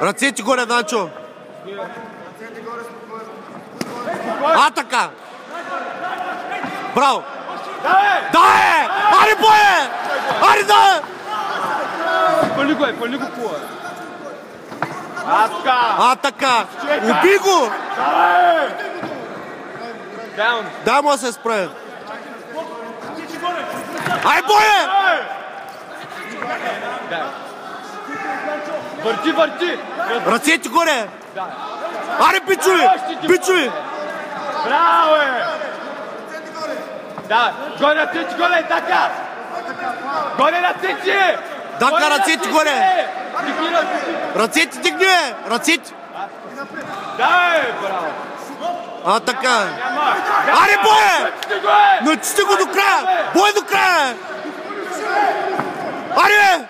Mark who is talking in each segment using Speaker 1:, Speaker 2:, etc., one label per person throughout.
Speaker 1: Ръцете горе, Данчо. Атака! Браво! Да! Аре, бое! Аре, да!
Speaker 2: Пали го кула.
Speaker 1: Атака! Уби го!
Speaker 2: Даун.
Speaker 1: Дай му да се справи. Ай, бое!
Speaker 2: Върти!
Speaker 1: Ръцете горе! Аре, бичуй!
Speaker 2: Браво е! Да, горе ръцете, горе, така! Горе ръцете!
Speaker 1: Дака, ръцете горе! Ръцете дигни, бе! Ръцете!
Speaker 2: Да, браво!
Speaker 1: А, така! Аре, бое! Начисти го до края! Бой до края! Аре!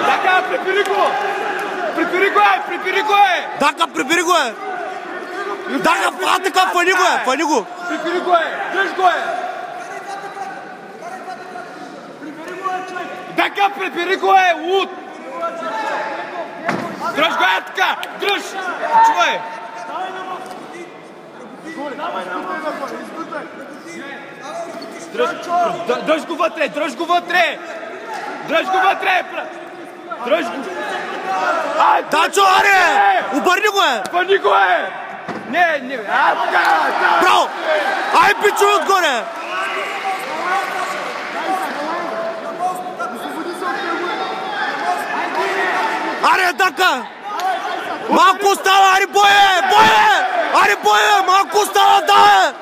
Speaker 2: Така, прибери го! Прибери го е!
Speaker 1: Дака, прибери го е! Дака, атака, фани го!
Speaker 2: Прибери го е! Дръж го е! Така, прибери го е! Луд! Дръж го е така! Дръж! Чувай! Дръж го вътре! Дръж го!
Speaker 1: Дачо, аре! Обърни го е!
Speaker 2: Фани го е! Не!
Speaker 1: Браво! Ай, бичуй отгоре! Аре, Дака! Малко остава, аре, бое! Аре, бое! Малко остава, да!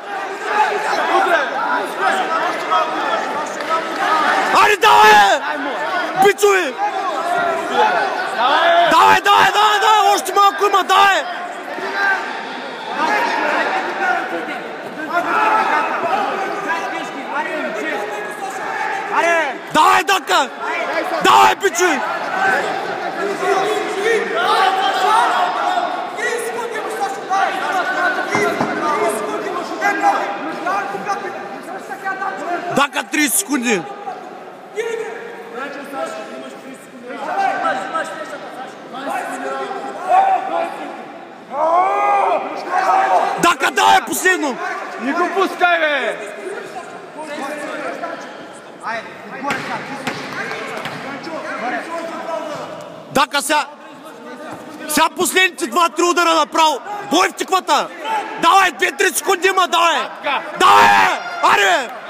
Speaker 1: Аре, давай! Бичуй! Давай! Още малко има, давай! Давай, Дака! Давай, бичуй! Дака, 30 секунди! Дака, давай последно!
Speaker 2: Не го пускай, бе!
Speaker 1: Дака, сега последните 2-3 удара направо! Бой в тиквата! Давай, 2-3 секунди има, давай! Давай! Аре!